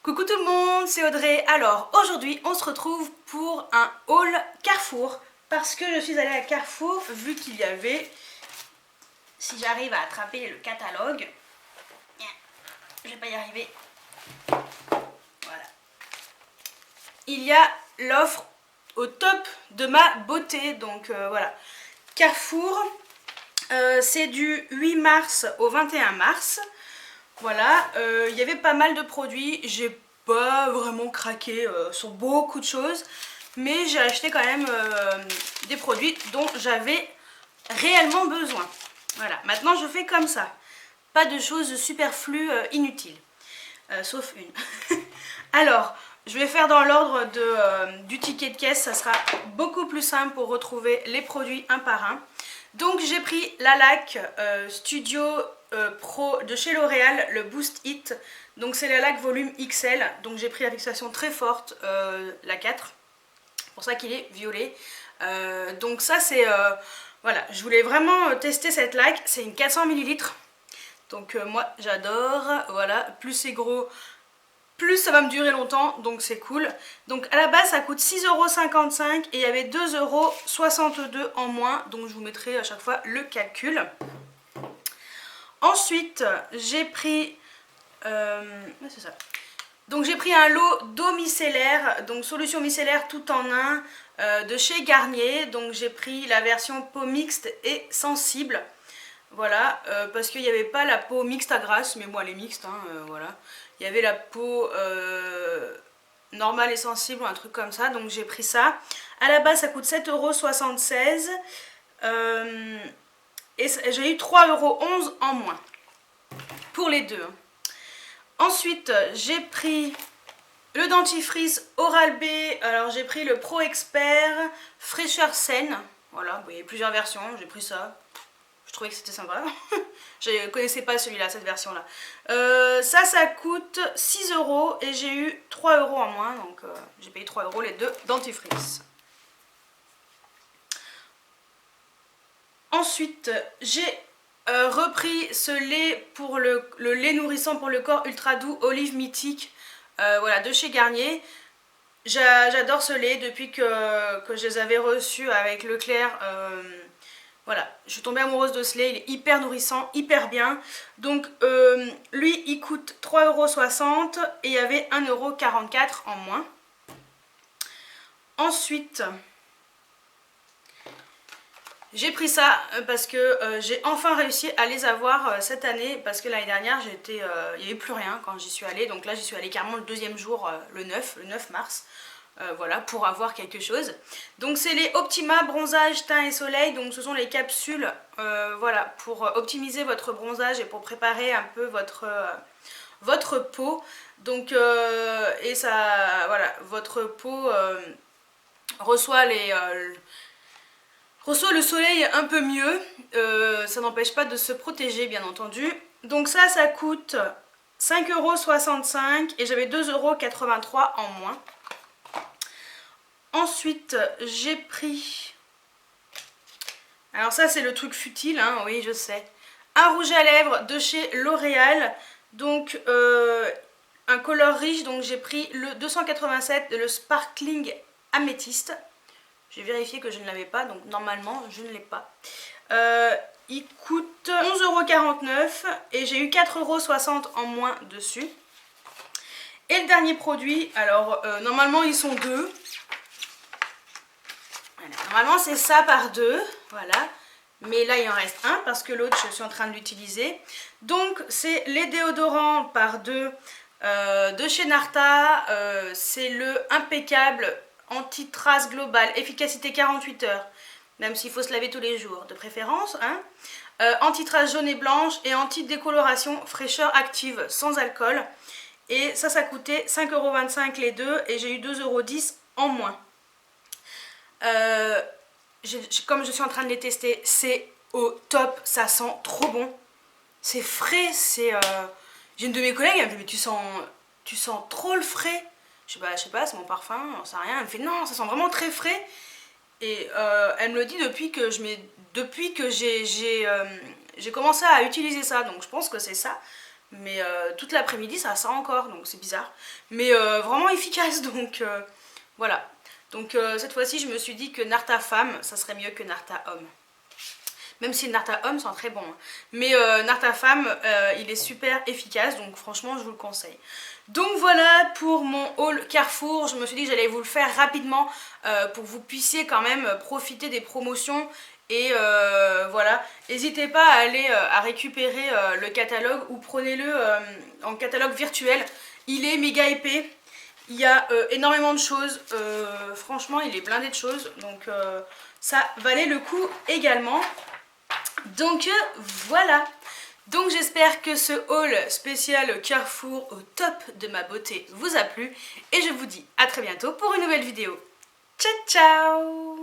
Coucou tout le monde, c'est Audrey. Alors aujourd'hui on se retrouve pour un haul Carrefour parce que je suis allée à Carrefour vu qu'il y avait, si j'arrive à attraper le catalogue, je vais pas y arriver, voilà, il y a l'offre au top de ma beauté, donc voilà, Carrefour, c'est du 8 mars au 21 mars. Voilà, il y avait pas mal de produits, j'ai pas vraiment craqué sur beaucoup de choses, mais j'ai acheté quand même des produits dont j'avais réellement besoin. Voilà, maintenant je fais comme ça, pas de choses superflues inutiles, sauf une. Alors, je vais faire dans l'ordre du ticket de caisse, ça sera beaucoup plus simple pour retrouver les produits un par un. Donc j'ai pris la laque Studio Pro de chez L'Oréal, le Boost It. Donc c'est la laque volume XL, donc j'ai pris la fixation très forte, la 4. C'est pour ça qu'il est violet. Donc ça c'est... voilà, je voulais vraiment tester cette laque, c'est une 400 ml. Donc moi j'adore, voilà, plus c'est gros, plus ça va me durer longtemps, donc c'est cool. Donc à la base ça coûte 6,55 € et il y avait 2,62 € en moins, donc je vous mettrai à chaque fois le calcul. Ensuite j'ai pris c'est ça. Donc j'ai pris un lot d'eau micellaire, donc solution micellaire tout en un de chez Garnier. Donc j'ai pris la version peau mixte et sensible. Voilà, parce qu'il n'y avait pas la peau mixte à grasse, mais moi elle est mixte, hein, voilà. Il y avait la peau normale et sensible ou un truc comme ça, donc j'ai pris ça. À la base ça coûte 7,76 € et j'ai eu 3,11 € en moins pour les deux. Ensuite j'ai pris le dentifrice Oral-B, alors j'ai pris le Pro Expert fraîcheur saine. Voilà, il y a plusieurs versions, j'ai pris ça. Je trouvais que c'était sympa. Je ne connaissais pas celui-là, cette version-là. Ça coûte 6 € et j'ai eu 3 € en moins. Donc j'ai payé 3 € les deux dentifrices. Ensuite, j'ai repris ce lait pour le lait nourrissant pour le corps ultra doux Olive Mythique. Voilà, de chez Garnier. J'adore ce lait depuis que je les avais reçus avec Leclerc. Voilà, je suis tombée amoureuse de ce lait, il est hyper nourrissant, hyper bien. Donc lui il coûte 3,60 € et il y avait 1,44 € en moins. Ensuite, j'ai pris ça parce que j'ai enfin réussi à les avoir cette année. Parce que l'année dernière, il n'y avait plus rien quand j'y suis allée. Donc là j'y suis allée carrément le deuxième jour, le 9 mars. Voilà, pour avoir quelque chose. Donc c'est les Optima bronzage teint et soleil. Donc ce sont les capsules voilà, pour optimiser votre bronzage et pour préparer un peu votre peau. Donc et ça, voilà, votre peau reçoit le soleil un peu mieux. Ça n'empêche pas de se protéger bien entendu. Donc ça coûte 5,65 € et j'avais 2,83 € en moins. Ensuite, j'ai pris... Alors ça, c'est le truc futile, hein, oui, je sais. Un rouge à lèvres de chez L'Oréal. Donc, un color riche. Donc, j'ai pris le 287, le Sparkling Améthyste. J'ai vérifié que je ne l'avais pas, donc normalement, je ne l'ai pas. Il coûte 11,49 € et j'ai eu 4,60 € en moins dessus. Et le dernier produit, alors, normalement, ils sont deux. Normalement c'est ça par deux, voilà, mais là il en reste un parce que l'autre je suis en train de l'utiliser. Donc c'est les déodorants par deux de chez Narta, c'est le impeccable anti-trace globale, efficacité 48 heures, même s'il faut se laver tous les jours de préférence, hein. Anti-trace jaune et blanche et anti-décoloration fraîcheur active sans alcool. Et ça coûtait 5,25 € les deux et j'ai eu 2,10 € en moins. Comme je suis en train de les tester, c'est au top, ça sent trop bon, c'est frais, c'est... J'ai une de mes collègues, elle me dit mais tu sens trop le frais. Je sais pas, c'est mon parfum, j'en sais rien. Elle me fait non, ça sent vraiment très frais. Et elle me le dit depuis que j'ai commencé à utiliser ça, donc je pense que c'est ça. mais toute l'après-midi ça sent encore, donc c'est bizarre. Mais vraiment efficace, donc voilà. Donc cette fois-ci je me suis dit que Narta femme ça serait mieux que Narta homme. Même si le Narta homme sent très bon. Hein. Mais Narta femme il est super efficace, donc franchement je vous le conseille. Donc voilà pour mon haul Carrefour, je me suis dit que j'allais vous le faire rapidement pour que vous puissiez quand même profiter des promotions. Et voilà, n'hésitez pas à aller à récupérer le catalogue ou prenez-le en catalogue virtuel. Il est méga épais, il y a énormément de choses, franchement il est blindé de choses, donc ça valait le coup également. Donc voilà. Donc j'espère que ce haul spécial Carrefour au top de ma beauté vous a plu. Et je vous dis à très bientôt pour une nouvelle vidéo. Ciao ciao!